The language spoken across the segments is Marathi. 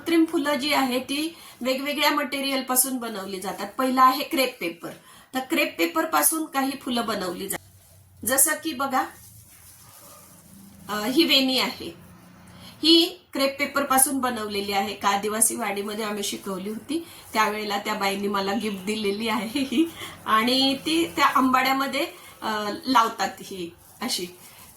कृत्रिम फुलं जी आहे ती वेगवेगळ्या मटेरियल पासून बनवली जातात. पहिला आहे क्रेप पेपर. तर क्रेप पेपर पासून काही फुलं बनवली जातात. जसं की बघा, ही वेणी आहे, ही क्रेप पेपर पासून बनवलेली आहे. का आदिवासी वाडीमध्ये आम्ही शिकवली होती, त्यावेळेला त्या बाईंनी मला गिफ्ट दिलेली आहे ही. आणि ती त्या आंबाड्यामध्ये लावतात ही अशी.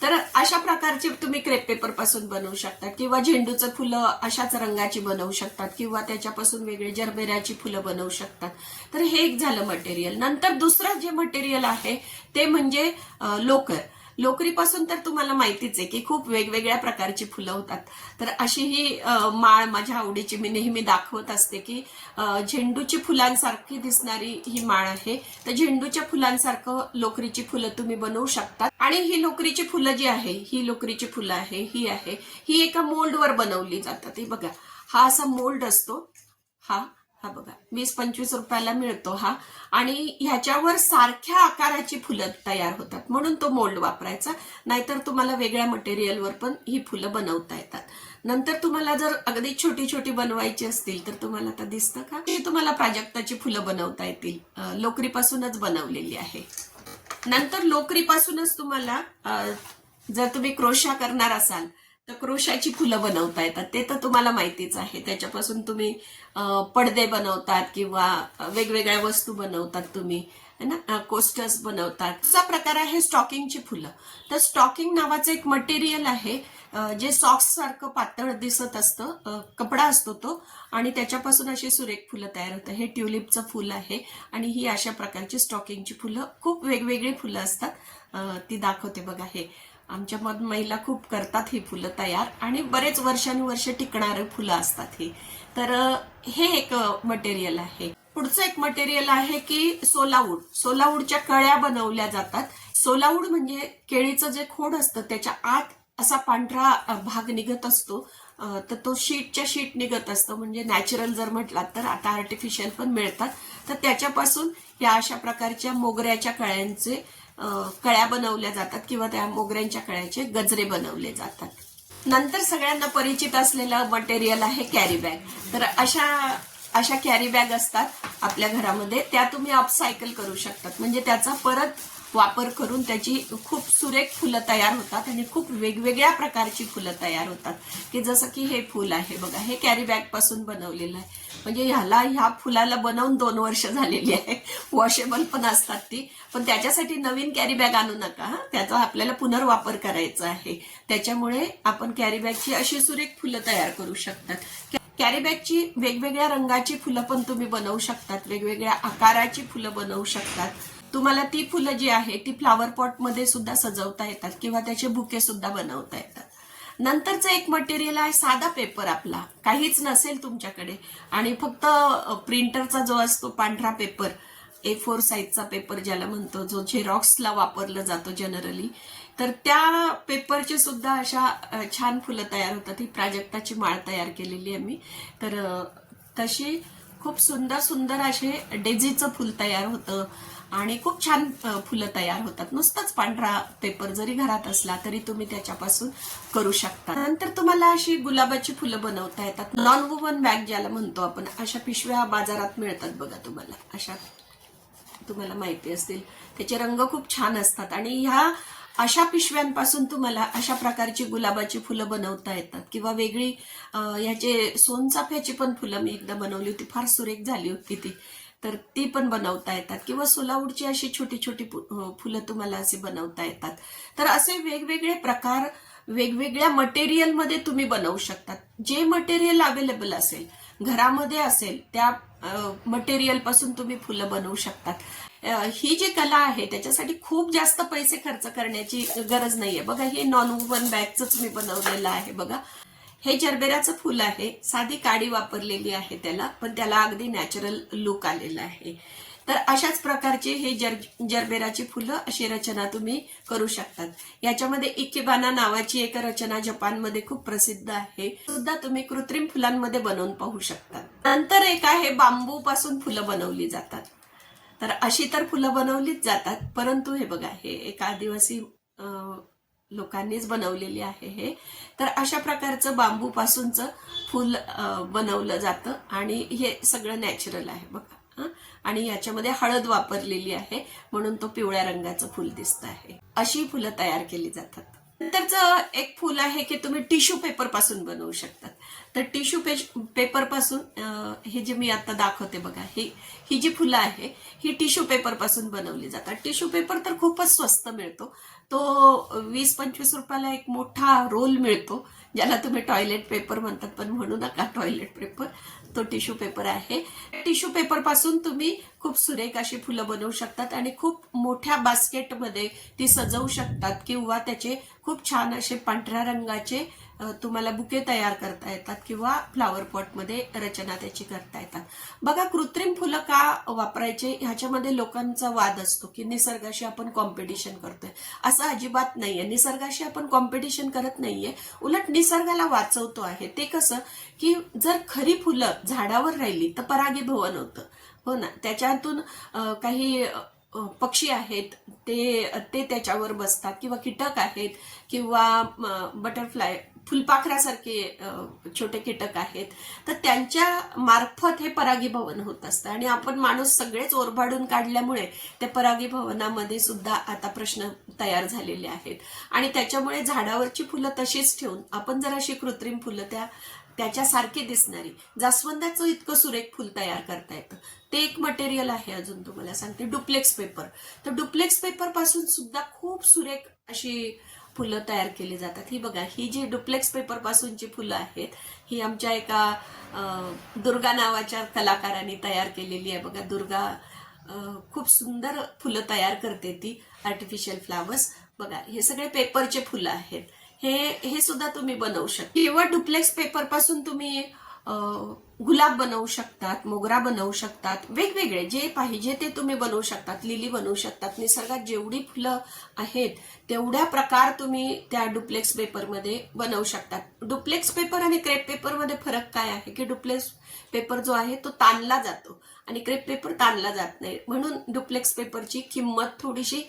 तर अशा प्रकारची तुम्ही क्रेप पेपर पासून बनवू शकता, किंवा झेंडूचं फुलं अशाच रंगाची बनवू शकतात, किंवा त्याच्यापासून वेगळे जरबेराची फुलं बनवू शकतात. तर हे एक झालं मटेरियल. नंतर दुसरं जे मटेरियल आहे ते म्हणजे लोकर. लोकरीपासून तर तुम्हाला माहितीच आहे की खूप वेगवेगळ्या प्रकारची फुलं होतात. तर अशी ही माळ माझ्या आवडीची मी नेहमी दाखवत असते की झेंडूची फुलांसारखी दिसणारी ही माळ आहे. तर झेंडूच्या फुलांसारखं लोकरीची फुलं तुम्ही बनवू शकता. आणि ही लोकरीची फुलं जी आहे, ही लोकरीची फुलं आहे, ही एका मोल्डवर बनवली जातात. हे बघा, हा असा मोल्ड असतो, हा बघा 20-25 रुपयाला मिळतो हा. आणि ह्याच्यावर सारख्या आकाराची फुलं तयार होतात, म्हणून तो मोल्ड वापरायचा. नाहीतर तुम्हाला वेगळ्या मटेरियलवर पण ही फुलं बनवता येतात. नंतर तुम्हाला जर अगदी छोटी छोटी बनवायची असतील तर तुम्हाला आता दिसतं का, ही तुम्हाला प्राजक्ताची फुलं बनवता येतील. लोकरीपासूनच बनवलेली आहे. नंतर लोकरीपासूनच तुम्हाला जर तुम्ही क्रोशा करणार असाल तर क्रोशाची फुलं बनवता येतात. ते तर तुम्हाला माहितीच आहे. त्याच्यापासून तुम्ही पडदे बनवतात किंवा वेगवेगळ्या वस्तू बनवतात तुम्ही, है ना, कोस्टर्स बनवतात. असा प्रकार आहे स्टॉकिंगची फुलं. तर स्टॉकिंग नावाचं एक मटेरियल आहे जे सॉक्स सारखं पातळ दिसत असतं, कपडा असतो तो, आणि त्याच्यापासून अशी सुरेख फुलं तयार होतात. हे ट्युलिपचं फुल आहे आणि ही अशा प्रकारची स्टॉकिंगची फुलं, खूप वेगवेगळी फुलं असतात. ती दाखवते बघा. हे आमच्या महिला खूप करतात ही फुलं तयार, आणि बरेच वर्षानुवर्ष टिकणारे फुलं असतात ही. तर हे एक मटेरियल आहे. पुढचं एक मटेरियल आहे की सोलावूड. सोलावूडच्या कळ्या बनवल्या जातात. सोलावूड म्हणजे केळीचं जे खोड असतं त्याच्या आत असा पांढरा भाग निघत असतो. तर तो शीट निघत असतो. म्हणजे नॅचरल जर म्हटलात तर, आता आर्टिफिशियल पण मिळतात. तर त्याच्यापासून या अशा प्रकारच्या मोगऱ्याच्या कळ्यांचे कळ्या बनवल्या जातात, किंवा त्या मोगऱ्यांच्या कळ्याचे गजरे बनवले जातात. नंतर सगळ्यांना परिचित असलेलं मटेरियल आहे कॅरी बॅग. तर अशा कॅरी बॅग असतात आपल्या घरामध्ये, त्या तुम्ही अपसायकल करू शकतात. म्हणजे त्याचा परत वापर करून त्याची खूप सुरेख फुलं तयार होतात आणि खूप वेगवेगळ्या प्रकारची फुलं तयार होतात. की जसं की हे फुल आहे बघा, हे कॅरी बॅग पासून बनवलेलं आहे. म्हणजे ह्या फुलाला बनवून 2 वर्ष झालेली आहे. वॉशेबल पण असतात ती, पण त्याच्यासाठी नवीन कॅरी बॅग आणू नका. त्याचा आपल्याला पुनर्वापर करायचा आहे. त्याच्यामुळे आपण कॅरी बॅगची अशी सुरेख फुलं तयार करू शकतात. कॅरी बॅगची वेगवेगळ्या रंगाची फुलं पण तुम्ही बनवू शकतात, वेगवेगळ्या आकाराची फुलं बनवू शकतात. तुम्हाला ती फुलं जी आहे ती फ्लॉवर पॉट मध्ये सुद्धा सजवता येतात, किंवा त्याचे बुके सुद्धा बनवता येतात. नंतरचं एक मटेरियल आहे साधा पेपर. आपला काहीच नसेल तुमच्याकडे आणि फक्त प्रिंटरचा जो असतो पांढरा पेपर, A4 साईजचा पेपर ज्याला म्हणतो, जो झेरॉक्सला वापरला जातो जनरली, तर त्या पेपरचे सुद्धा अशा छान फुलं तयार होतात. ही प्राजक्ताची माळ तयार केलेली आहे मी. तर तशी खूप सुंदर सुंदर असे डेझीचं फुल तयार होतं आणि खूप छान फुलं तयार होतात. नुसतंच पांढरा पेपर जरी घरात असला तरी तुम्ही त्याच्यापासून करू शकता. नंतर तुम्हाला अशी गुलाबाची फुलं बनवता येतात. नॉन वुवन बॅग ज्याला म्हणतो आपण, अशा पिशव्या बाजारात मिळतात बघा तुम्हाला. अशा तुम्हाला माहिती असतील, त्याचे रंग खूप छान असतात. आणि ह्या अशा पिशव्यांपासून तुम्हाला अशा प्रकारची गुलाबाची फुलं बनवता येतात. किंवा वेगळी ह्याचे सोनचाफ्याची पण फुलं मी एकदा बनवली होती, फार सुरेख झाली होती ती. तर ती पण बनवता येतात. किंवा सोलावूडची अशी छोटी छोटी फुलं तुम्हाला असे बनवता येतात. तर असे वेगवेगळे प्रकार वेगवेगळ्या मटेरियलमध्ये तुम्ही बनवू शकतात. जे मटेरियल अवेलेबल असेल, घरामध्ये असेल, त्या मटेरियल पासून तुम्ही फुलं बनवू शकतात. ही जी कला आहे त्याच्यासाठी खूप जास्त पैसे खर्च करण्याची गरज नाहीये. बघा, हे नॉन वुवन बॅगच मी बनवलेलं आहे बघा. हे जरबेराचं फुल आहे. साधी काडी वापरलेली आहे त्याला, पण त्याला अगदी नॅचरल लुक आलेला आहे. तर अशाच प्रकारचे हे जरबेराची फुलं अशी रचना तुम्ही करू शकतात. याच्यामध्ये इकेबाना नावाची एक रचना जपानमध्ये खूप प्रसिद्ध आहे, सुद्धा तुम्ही कृत्रिम फुलांमध्ये बनवून पाहू शकता. नंतर एक आहे बांबू पासून फुलं बनवली जातात. तर अशी तर फुलं बनवलीच जातात, परंतु हे बघा, हे एक आदिवासी लोकांनीच बनवलेली आहे हे. तर अशा प्रकारचं बांबूपासूनचं फूल बनवलं जातं आणि हे सगळं नॅचरल आहे बघा. आणि याच्यामध्ये हळद वापरलेली आहे म्हणून तो पिवळ्या रंगाचं फूल दिसत आहे. अशी फुलं तयार केली जातात. नंतरचं एक फूल आहे की तुम्ही टिश्यू पेपर पासून बनवू शकतात. तर टिश्यू पेपर पासून हे जे मी आता दाखवते बघा, ही जी फुलं आहे ही टिश्यू पेपर पासून बनवली जातात. टिश्यू पेपर तर खूपच स्वस्त मिळतो. तो 20-25 रुपयाला एक मोठा रोल मिळतो, ज्याला तुम्ही टॉयलेट पेपर म्हणतात, पण म्हणू नका टॉयलेट पेपर, तो टिश्यू पेपर आहे. टिश्यू पेपर पासून तुम्ही खूप सुरेख अशी फुलं बनवू शकतात आणि खूप मोठ्या बास्केटमध्ये ती सजवू शकतात किंवा त्याचे खूप छान असे पांढऱ्या रंगाचे तुम्हाला बुके तयार करता येतात किंवा फ्लॉवर पॉटमध्ये रचना त्याची करता येतात. बघा, कृत्रिम फुलं का वापरायचे ह्याच्यामध्ये लोकांचा वाद असतो की निसर्गाशी आपण कॉम्पिटिशन करतोय. असं अजिबात नाहीये. निसर्गाशी आपण कॉम्पिटिशन करत नाहीये, उलट निसर्गाला वाचवतो आहे. ते कसं की जर खरी फुलं झाडावर राहिली तर परागीभवन होतं, हो ना. त्याच्यातून काही पक्षी आहेत ते त्याच्यावर बसतात किंवा कीटक आहेत किंवा बटरफ्लाय फुलपाखरासारखे छोटे कीटक आहेत, तर त्यांच्या मार्फत हे परागीभवन होत असतं. आणि आपण माणूस सगळेच ओरबाडून काढल्यामुळे त्या परागीभवनामध्ये सुद्धा आता प्रश्न तयार झालेले आहेत. आणि त्याच्यामुळे झाडावरची फुलं तशीच ठेवून आपण जर अशी कृत्रिम फुलं त्याच्यासारखी दिसणारी जास्वंदाचं इतकं सुरेख फुल तयार करता येतं. ते एक मटेरियल आहे. अजून तुम्हाला सांगते डुप्लेक्स पेपर. तर डुप्लेक्स पेपर पासून सुद्धा खूप सुरेख अशी फुलं तयार केली जातात. ही बघा, ही जी डुप्लेक्स पेपर पासूनची फुलं आहेत ही आमच्या एका दुर्गा नावाच्या कलाकारांनी तयार केलेली आहे. बघा, दुर्गा खूप सुंदर फुलं तयार करते ती, आर्टिफिशियल फ्लावर्स. बघा, हे सगळे पेपरचे फुलं आहेत. हे सुद्धा तुम्ही बनवू शकता. किंवा डुप्लेक्स पेपर पासून तुम्ही गुलाब बनवू शकतात, मोगरा बनवू शकतात, वेगवेगळे जे पाहिजे ते तुम्ही बनवू शकतात. लिली बनवू शकतात. निसर्गात जेवढी फुलं आहेत तेवढ्या प्रकार तुम्ही त्या डुप्लेक्स पेपरमध्ये बनवू शकतात. डुप्लेक्स पेपर आणि क्रेप पेपरमध्ये फरक काय आहे की डुप्लेक्स पेपर जो आहे तो ताणला जातो आणि क्रेप पेपर ताणला जात नाही, म्हणून डुप्लेक्स पेपरची किंमत थोडीशी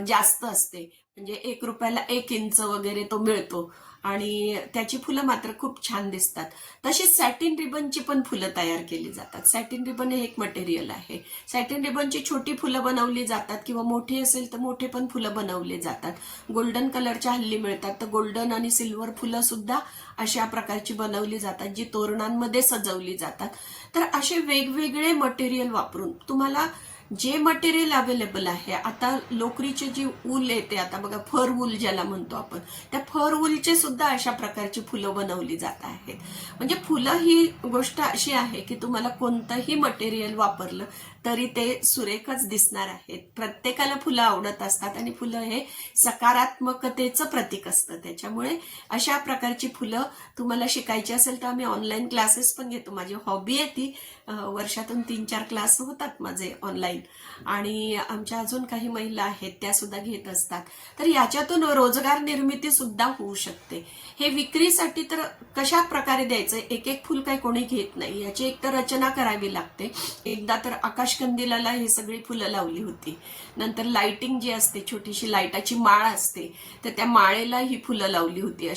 जास्त असते. म्हणजे 1 रुपयाला 1 इंच वगैरे तो मिळतो आणि त्याची फुलं मात्र खूप छान दिसतात. तशीच सॅटिन रिबनची पण फुलं तयार केली जातात. सॅटिन रिबन हे एक मटेरियल आहे. सॅटिन रिबनची छोटी फुलं बनवली जातात किंवा मोठी असेल तर मोठे पण फुलं बनवले जातात. गोल्डन कलरच्या हल्ली मिळतात, तर गोल्डन आणि सिल्वर फुलं सुद्धा अशा प्रकारची बनवली जातात जी तोरणांमध्ये सजवली जातात. तर असे वेगवेगळे मटेरियल वापरून तुम्हाला जे मटेरियल अवेलेबल आहे, आता लोकरीची जी ऊल येते, आता बघा फर वूल ज्याला म्हणतो आपण, त्या फर वूलचे सुद्धा अशा प्रकारची फुलं बनवली जात आहेत. म्हणजे फुलं ही गोष्ट अशी आहे की तुम्हाला कोणतंही मटेरियल वापरलं तरी ते सुरेखच दिसणार आहेत. प्रत्येकाला फुलं आवडत असतात आणि फुलं हे सकारात्मकतेचं प्रतीक असतं. त्याच्यामुळे अशा प्रकारची फुलं तुम्हाला शिकायची असेल तर आम्ही ऑनलाईन क्लासेस पण घेतो. माझी हॉबी आहे ती. वर्षातून 3-4 क्लास होतात माझे ऑनलाईन, आणि आमच्या अजून काही महिला आहेत त्या सुद्धा घेत असतात. तर याच्यातून रोजगार निर्मिती सुद्धा होऊ शकते. हे विक्रीसाठी तर कशा प्रकारे द्यायचं, एक एक फुल काही कोणी घेत नाही, याची एक तर रचना करावी लागते. एकदा तर आकाशकंदिलाला ही सगळी फुलं लावली होती. नंतर लाइटिंग जी असते, छोटीशी लाईटाची माळ असते, तर त्या माळेला ही फुलं लावली होती,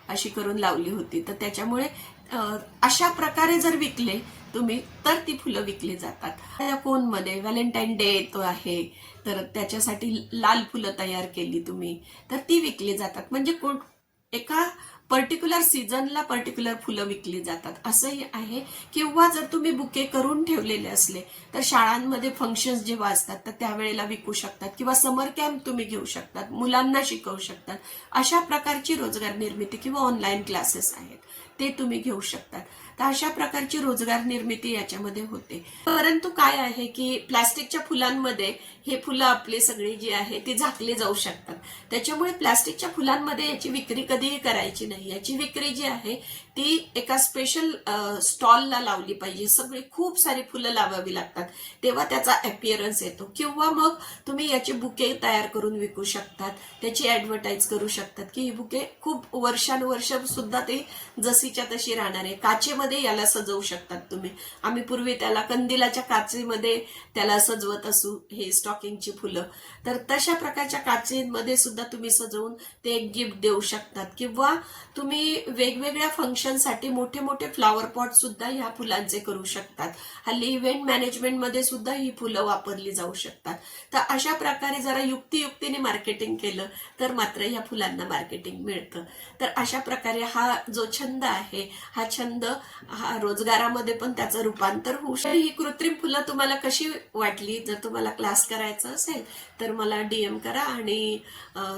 अशी करून लावली होती. तर त्याच्यामुळे अशा प्रकारे जर विकले तुम्ही तर ती फुलं विकली जातात. कोनमध्ये व्हॅलेंटाईन डे येतो आहे तर त्याच्यासाठी लाल फुलं तयार केली तुम्ही तर ती विकली जातात. म्हणजे एका पर्टिक्युलर सीझनला पर्टिक्युलर फुलं विकली जातात असंही आहे. किंवा जर तुम्ही बुके करून ठेवलेले असले तर शाळांमध्ये फंक्शन्स जेव्हा असतात तर त्यावेळेला विकू शकतात किंवा समर कॅम्प तुम्ही घेऊ शकतात, मुलांना शिकवू शकतात. अशा प्रकारची रोजगार निर्मिती किंवा ऑनलाईन क्लासेस आहेत ते तुम्ही घेऊ शकतात. तर अशा प्रकारची रोजगार निर्मिती याच्यामध्ये होते. परंतु काय आहे की प्लास्टिकच्या फुलांमध्ये हे फुलं आपली सगळी जी आहे ती झाकली जाऊ शकतात. त्याच्यामुळे प्लास्टिकच्या फुलांमध्ये याची विक्री कधीही करायची नाही. याची विक्री जी आहे ती एका स्पेशल स्टॉलला लावली पाहिजे. सगळी खूप सारी फुलं लावावी लागतात, तेव्हा त्याचा अपिअरन्स येतो. किंवा मग तुम्ही याची बुके तयार करून विकू शकतात, त्याची ऍडव्हर्टाईज करू शकतात की ही बुके खूप वर्षानुवर्ष सुद्धा ते जशीच्या तशी राहणार आहे. काचेमध्ये याला सजवू शकतात तुम्ही. आम्ही पूर्वी त्याला कंदिलाच्या काचेमध्ये त्याला सजवत असू हे स्टॉकिंगची फुलं, तर तशा प्रकारच्या काचेमध्ये सुद्धा तुम्ही सजवून ते एक गिफ्ट देऊ शकतात. किंवा तुम्ही वेगवेगळ्या फंक्शनसाठी मोठे मोठे फ्लॉवर पॉट सुद्धा ह्या फुलांचे करू शकतात. हल्ली इव्हेंट मॅनेजमेंटमध्ये सुद्धा ही फुलं वापरली जाऊ शकतात. तर अशा प्रकारे जरा युक्तियुक्तीने मार्केटिंग केलं तर मात्र ह्या फुलांना मार्केटिंग मिळतं. तर अशा प्रकारे हा जो छंद आहे, हा छंद हा रोजगारामध्ये पण त्याचं रूपांतर होऊ शकतं. ही कृत्रिम फुलं तुम्हाला कशी वाटली? जर तुम्हाला क्लास करायचा असेल तर मला DM करा आणि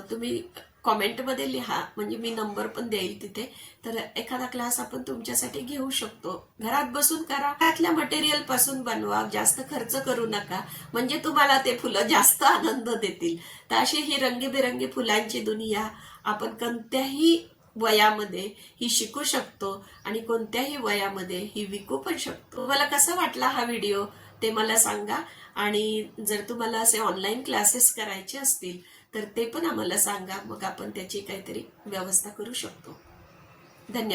तुम्ही कॉमेंटमध्ये लिहा, म्हणजे मी नंबर पण देईल तिथे. तर एखादा क्लास आपण तुमच्यासाठी घेऊ शकतो. घरात बसून करा, घरातल्या मटेरियल पासून बनवा, जास्त खर्च करू नका, म्हणजे तुम्हाला ते फुलं जास्त आनंद देतील. तर अशी ही रंगीबेरंगी फुलांची दुनिया आपण कोणत्याही वयामध्ये ही शिकू शकतो आणि कोणत्याही वयामध्ये ही विकू पण शकतो. तुम्हाला कसा वाटला हा व्हिडिओ ते मला सांगा. आणि जर तुम्हाला असे ऑनलाईन क्लासेस करायचे असतील तर ते पण आम्हाला सांगा, मग आपण त्याची काहीतरी व्यवस्था करू शकतो. धन्यवाद.